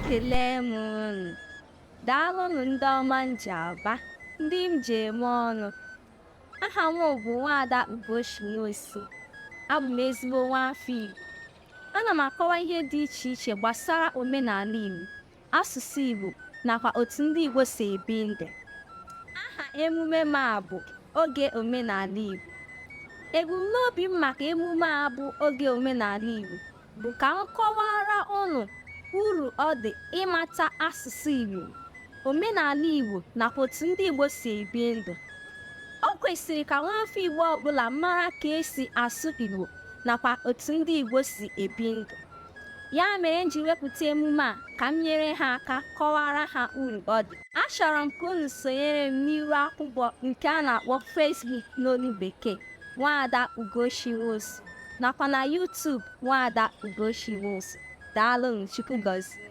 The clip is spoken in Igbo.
Ekele m unu. Daalụnụ ndị ọma m ji aba, ndị m ji eme ọnụ. Aha m bụ Nwaada Nnoo. Abụ m ezigbo nwaafọ Igbo. Ana m akọwa ihe dị iche iche gbasara omenala Igbo, asụsụ Igbo nakwa otu ndị Igbo si ebi ndụ. Aha emume m a bụ Oge Omenala Igbo. Ebumnobi m maka emume a bụ Oge Omenala Igbo bụ ka m kọwara unu uru ọ dị ịmata asụsụ Igbo, omenala Igbo nakwa otu ndị Igbo si ebi ndụ. Ọ kwesịrị ka nwaafọ Igbo ọbụla mara ka esi asụ Igbo nakwa otu ndị Igbo si ebi ndụ. Ya mere m ji wepụta emume a ka m nyere ha aka kọwara ha uru ọ dị. Achọrọ m ka unu sonyere m n'ihu akwụkwọ nke a na-akpọ Facebook n'olu Bekee, Nwaada Nnoo, nakwa na YouTube Nwaada Nnoo. Daalụnụ, Chukwu gọzie.